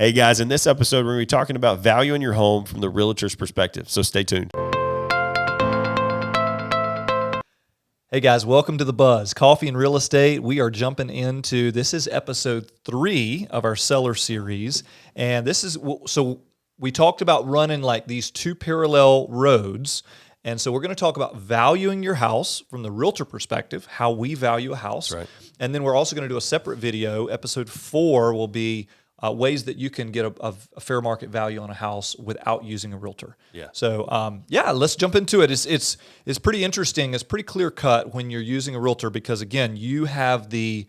Hey guys, in this episode, we're going to be talking about valuing your home from the realtor's perspective. So stay tuned. Hey guys, welcome to The Buzz, Coffee and Real Estate. We are jumping into, this is episode 3 of our seller series. And this is, so we talked about running like these 2 parallel roads. And so we're going to talk about valuing your house from the realtor perspective, how we value a house. Right. And then we're also going to do a separate video. Episode 4 will be ways that you can get a fair market value on a house without using a realtor. Yeah. So let's jump into it. It's pretty interesting. It's pretty clear cut when you're using a realtor because again, you have the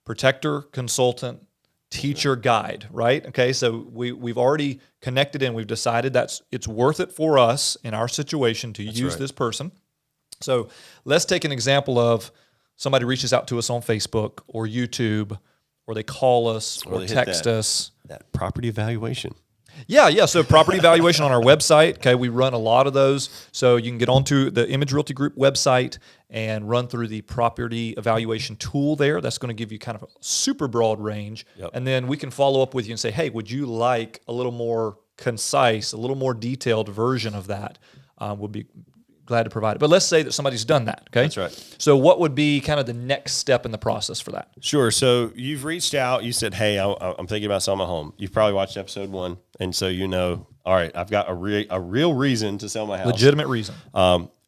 protector, consultant, teacher, guide, right? Okay. So we've already connected in. We've decided it's worth it for us in our situation to use this person. So let's take an example of somebody reaches out to us on Facebook or YouTube, or they call us or text us. That property evaluation. Yeah. So property evaluation on our website. Okay, we run a lot of those. So you can get onto the Image Realty Group website and run through the property evaluation tool there. That's going to give you kind of a super broad range. Yep. And then we can follow up with you and say, hey, would you like a little more concise, a little more detailed version of that? We'll be glad to provide it. But let's say that somebody's done that, okay? That's right. So what would be kind of the next step in the process for that? Sure. So you've reached out. You said, hey, I'm thinking about selling my home. You've probably watched episode 1. And so you know, all right, I've got a real reason to sell my house. Legitimate reason.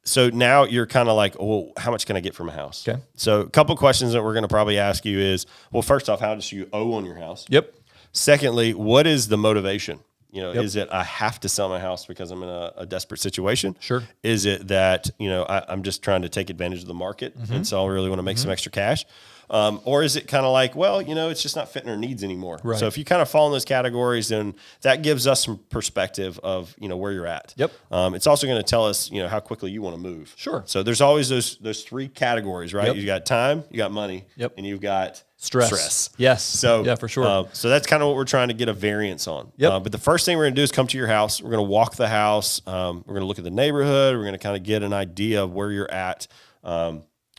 So now you're kind of like, well, how much can I get from a house? Okay. So a couple of questions that we're going to probably ask you is, well, first off, how much do you owe on your house? Yep. Secondly, what is the motivation? Yep. Is it I have to sell my house because I'm in a desperate situation? Sure. Is it that, I'm just trying to take advantage of the market and so I really want to make some extra cash? Or is it kind of like, well, it's just not fitting our needs anymore. Right. So if you kind of fall in those categories, then that gives us some perspective of, where you're at. Yep. It's also going to tell us, how quickly you want to move. Sure. So there's always those 3 categories, right? Yep. You got time, you got money, and you've got stress. Yes. So yeah, for sure. So that's kind of what we're trying to get a variance on. Yep. But the first thing we're going to do is come to your house. We're going to walk the house. We're going to look at the neighborhood. We're going to kind of get an idea of where you're at.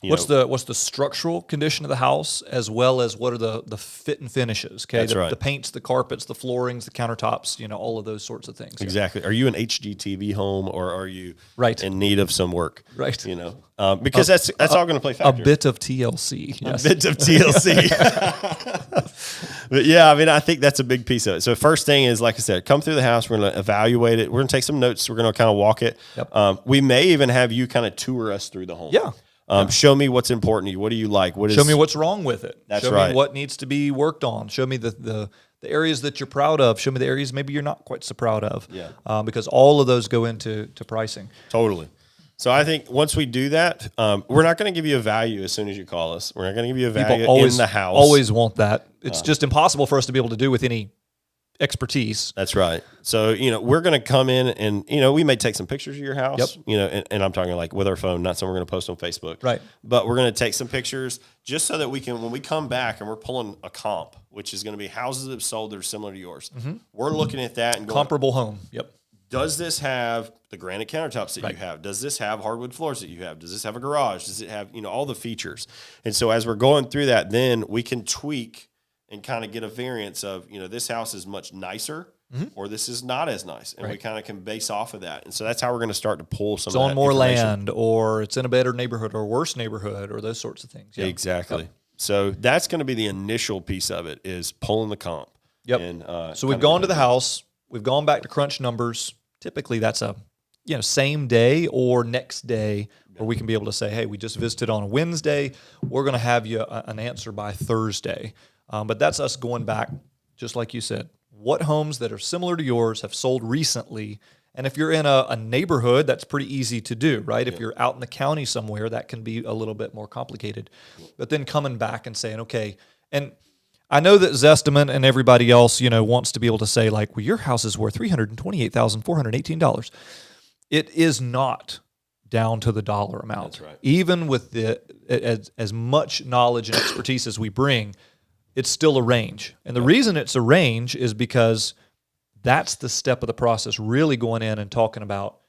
What's the structural condition of the house, as well as what are the fit and finishes? Okay, That's right. The paints, the carpets, the floorings, the countertops. All of those sorts of things. Exactly. Are you an HGTV home or are you in need of some work? Right. Because that's all going to play factor. A bit of TLC. Yes. A bit of TLC. But yeah, I think that's a big piece of it. So first thing is, like I said, come through the house. We're going to evaluate it. We're going to take some notes. We're going to kind of walk it. Yep. We may even have you kind of tour us through the home. Yeah. Show me what's important to you. What do you like? Show me what's wrong with it. That's Show right. me what needs to be worked on. Show me the areas that you're proud of. Show me the areas maybe you're not quite so proud of. Yeah. Because all of those go into pricing. Totally. So I think once we do that, we're not going to give you a value as soon as you call us. We're not going to give you a value in the house. Always want that. It's just impossible for us to be able to do with any expertise. That's right. So, we're going to come in and, we may take some pictures of your house, and I'm talking like with our phone, not something we're going to post on Facebook. Right. But we're going to take some pictures just so that we can, when we come back and we're pulling a comp, which is going to be houses that have sold that are similar to yours. Mm-hmm. We're looking at that and going, comparable home. Yep. Does this have the granite countertops that you have? Does this have hardwood floors that you have? Does this have a garage? Does it have, all the features? And so as we're going through that, then we can tweak and kind of get a variance of, this house is much nicer or this is not as nice. And we kind of can base off of that. And so that's how we're going to start to pull some of that It's on more information. land, or it's in a better neighborhood or worse neighborhood, or those sorts of things. Yep. Exactly. Yep. So that's going to be the initial piece of it, is pulling the comp. Yep. And, so we've gone to the house. We've gone back to crunch numbers. Typically that's a same day or next day where we can be able to say, hey, we just visited on a Wednesday. We're going to have you an answer by Thursday. But that's us going back, just like you said, what homes that are similar to yours have sold recently. And if you're in a neighborhood, that's pretty easy to do, right? If you're out in the county somewhere, that can be a little bit more complicated. But then coming back and saying, okay, and I know that Zestimate and everybody else, wants to be able to say like, well, your house is worth $328,418. It is not down to the dollar amount. That's right. Even with as much knowledge and expertise as we bring, it's still a range. And the reason it's a range is because that's the step of the process, really going in and talking about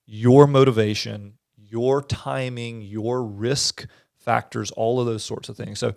your motivation, your timing, your risk factors, all of those sorts of things. So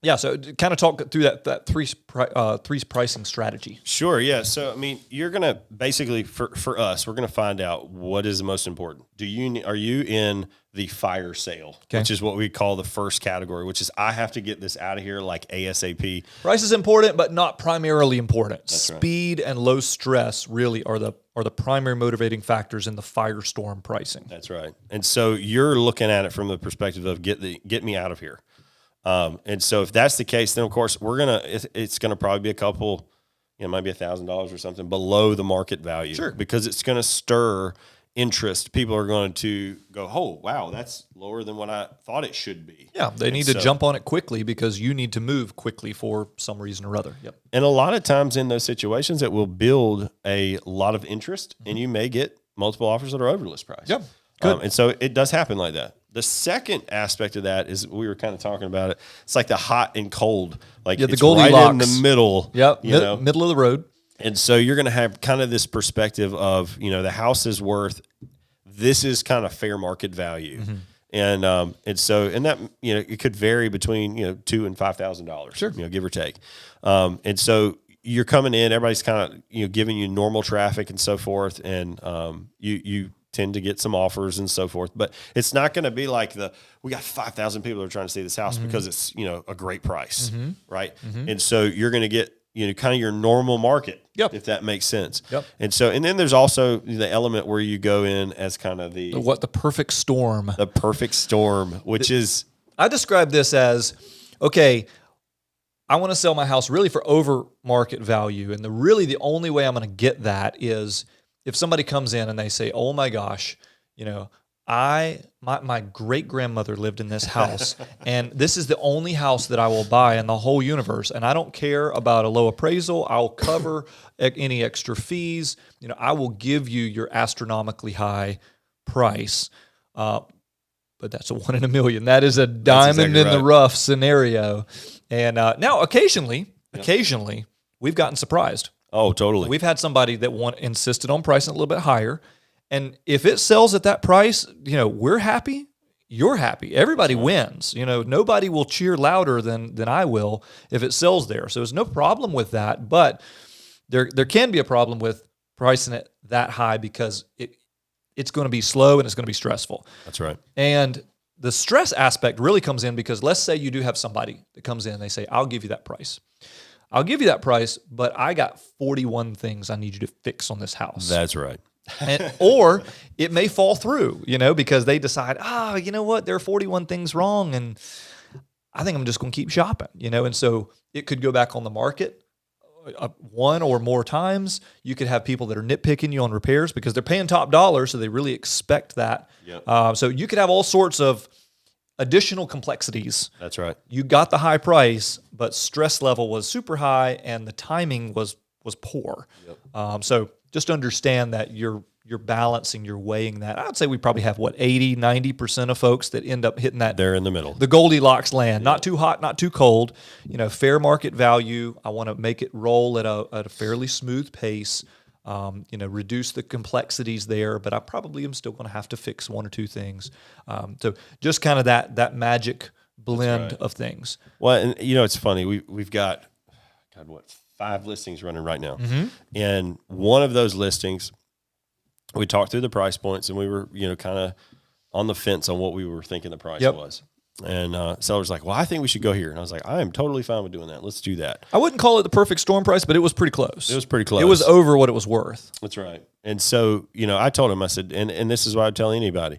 Yeah, so kind of talk through that three's pricing strategy. Sure, yeah. So I mean, you're gonna basically for us, we're gonna find out what is the most important. Are you in the fire sale, which is what we call the first category, which is I have to get this out of here like ASAP. Price is important, but not primarily important. That's right. Speed and low stress really are the primary motivating factors in the firestorm pricing. That's right. And so you're looking at it from the perspective of get me out of here. And so if that's the case, then of course it's gonna probably be a couple, it might be $1,000 or something below the market value. Sure. Because it's gonna stir interest. People are going to go, oh wow, that's lower than what I thought it should be. Yeah, they need to jump on it quickly because you need to move quickly for some reason or other. Yep. And a lot of times in those situations, it will build a lot of interest, and you may get multiple offers that are over list price. Yep. Good. And so it does happen like that. The second aspect of that is we were kind of talking about it. It's like the hot and cold, like the it's Goldilocks. right in the middle. Yep. You know? Middle of the road. And so you're going to have kind of this perspective of, the house is worth, this is kind of fair market value. Mm-hmm. And so that, it could vary between, $2,000 and $5,000, sure, give or take. And so you're coming in, everybody's kind of, giving you normal traffic and so forth. And, you tend to get some offers and so forth, but it's not going to be like we got 5,000 people that are trying to see this house because it's, a great price. Right. And so you're going to get, kind of your normal market, if that makes sense. And then there's also the element where you go in as kind of the perfect storm. The perfect storm, which is... I describe this as, okay, I want to sell my house really for over market value. And the only way I'm going to get that is if somebody comes in and they say, oh my gosh, my great grandmother lived in this house, and this is the only house that I will buy in the whole universe. And I don't care about a low appraisal. I'll cover any extra fees. I will give you your astronomically high price. But that's a 1 in a million. That is a diamond in the rough scenario. And now occasionally we've gotten surprised. Oh, totally. We've had somebody that insisted on pricing a little bit higher. And if it sells at that price, we're happy, you're happy. Everybody wins. Nobody will cheer louder than I will if it sells there. So there's no problem with that. But there can be a problem with pricing it that high because it's going to be slow and it's going to be stressful. That's right. And the stress aspect really comes in because let's say you do have somebody that comes in and they say, I'll give you that price. But I got 41 things I need you to fix on this house. That's right. Or it may fall through, because they decide, you know what, there are 41 things wrong, and I think I'm just going to keep shopping, and so it could go back on the market one or more times. You could have people that are nitpicking you on repairs because they're paying top dollar, so they really expect that. Yep. So you could have all sorts of additional complexities. That's right. You got the high price, but stress level was super high, and the timing was poor. Yep. So just understand that you're balancing, you're weighing that. I would say we probably have 80, 90% of folks that end up hitting that. They're in the middle. The Goldilocks land, not too hot, not too cold. Fair market value. I want to make it roll at a fairly smooth pace. Reduce the complexities there, but I probably am still going to have to fix one or two things. So just kind of that magic blend of things. Well, and it's funny. We've got 5 listings running right now. Mm-hmm. And one of those listings, we talked through the price points, and we were, kind of on the fence on what we were thinking the price was. And seller's like, well, I think we should go here. And I was like, I am totally fine with doing that. Let's do that. I wouldn't call it the perfect storm price, but it was pretty close. It was pretty close. It was over what it was worth. That's right. And so, I told him, I said, and this is what I tell anybody,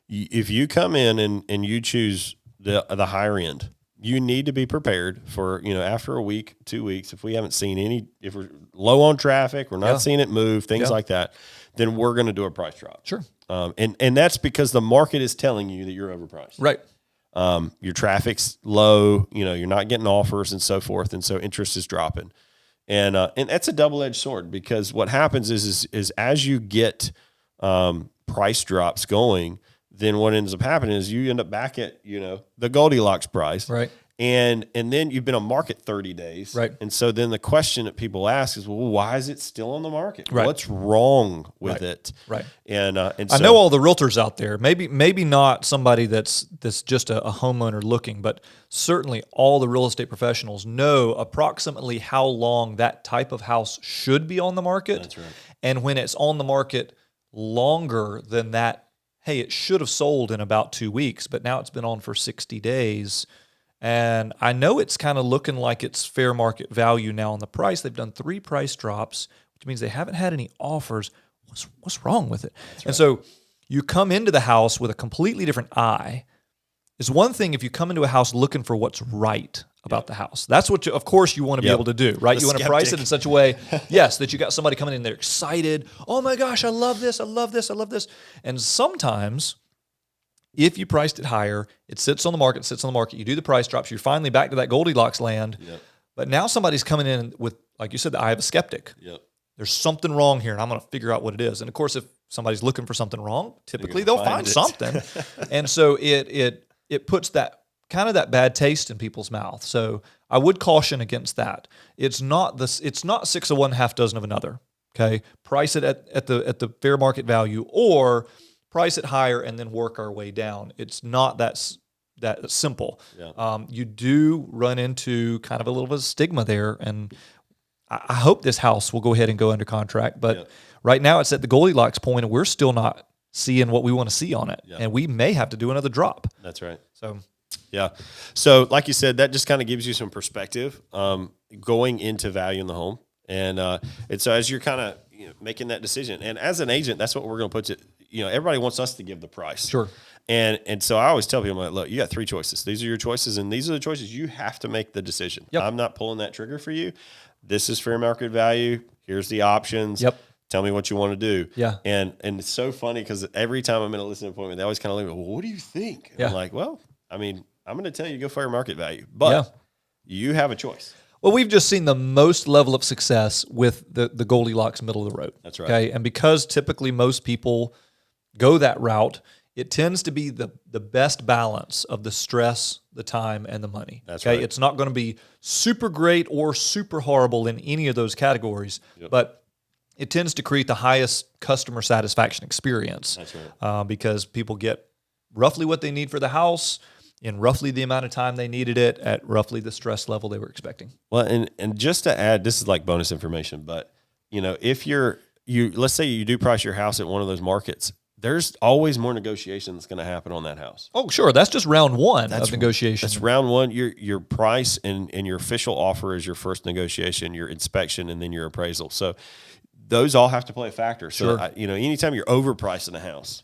if you come in and you choose the higher end, you need to be prepared for, after a week, 2 weeks, if we haven't seen if we're low on traffic, we're not seeing it move, things like that, then we're going to do a price drop. Sure. And that's because the market is telling you that you're overpriced. Right. Your traffic's low, you're not getting offers and so forth. And so interest is dropping. And that's a double-edged sword because what happens is as you get price drops going, then what ends up happening is you end up back at, the Goldilocks price. Right. And then you've been on market 30 days. Right. And so then the question that people ask is, well, why is it still on the market? Right. What's wrong with it? Right. And so, I know all the realtors out there, maybe not somebody that's just a homeowner looking, but certainly all the real estate professionals know approximately how long that type of house should be on the market. That's right. And when it's on the market longer than that, hey, it should have sold in about 2 weeks, but now it's been on for 60 days. And I know it's kind of looking like it's fair market value now on the price. They've done 3 price drops, which means they haven't had any offers. What's wrong with it? That's right. And so you come into the house with a completely different eye. It's one thing if you come into a house looking for what's right about the house. That's what, of course, you want to be able to do, right? You want to price it in such a way, yes, that you got somebody coming in there excited. Oh my gosh, I love this, I love this, I love this. And sometimes, if you priced it higher, it sits on the market, you do the price drops, you're finally back to that Goldilocks land. Yep. But now somebody's coming in with, like you said, the eye of a skeptic. Yep. There's something wrong here, and I'm going to figure out what it is. And of course, if somebody's looking for something wrong, typically they'll find something. And so it puts that kind of that bad taste in people's mouth. So I would caution against that. It's not 6 of one, half dozen of another. Okay, price it at the fair market value, or price it higher and then work our way down. It's not that simple. Yeah. You do run into kind of a little bit of stigma there, and I hope this house will go ahead and go under contract. But right now it's at the Goldilocks point, and we're still not seeing what we want to see on it, and we may have to do another drop. That's right. So, yeah. So, like you said, that just kind of gives you some perspective going into valuing the home, and so as you're kind of making that decision, and as an agent, that's what we're going to put. Everybody wants us to give the price. Sure. And so I always tell people, like, look, you got 3 choices. These are your choices, and these are the choices you have to make the decision. Yep. I'm not pulling that trigger for you. This is fair market value. Here's the options. Yep. Tell me what you want to do. Yeah. And it's so funny because every time I'm in a listening appointment, they always kind of look at me, well, what do you think? Yeah. I'm like, well, I mean, I'm going to tell you to go fair market value, but you have a choice. Well, we've just seen the most level of success with the Goldilocks middle of the road. That's right. Okay. And because typically most people go that route, it tends to be the best balance of the stress, the time, and the money. That's okay. Right. It's not going to be super great or super horrible in any of those categories, but it tends to create the highest customer satisfaction experience. That's right. Because people get roughly what they need for the house in roughly the amount of time they needed it at roughly the stress level they were expecting. Well, and just to add, this is like bonus information, but if let's say you do price your house at one of those markets, there's always more negotiation that's going to happen on that house. Oh, sure. That's just round one of negotiation. That's round one. Your price and your official offer is your first negotiation, your inspection, and then your appraisal. So those all have to play a factor. So, sure. Anytime you're overpricing a house,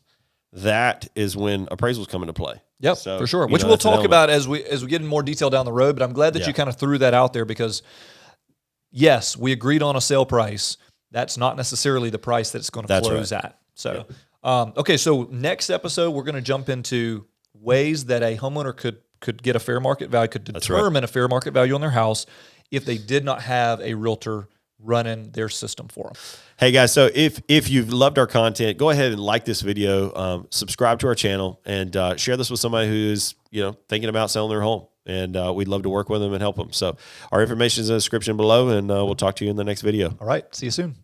that is when appraisals come into play. Yep, so, for sure. Which we'll talk about as we get in more detail down the road. But I'm glad that you kind of threw that out there because, yes, we agreed on a sale price. That's not necessarily the price that it's going to close at. So, okay. So next episode, we're going to jump into ways that a homeowner could get a fair market value, could determine a fair market value on their house if they did not have a realtor running their system for them. Hey guys, so if you've loved our content, go ahead and like this video, subscribe to our channel, and share this with somebody who's thinking about selling their home. And we'd love to work with them and help them. So our information is in the description below, and we'll talk to you in the next video. All right, see you soon.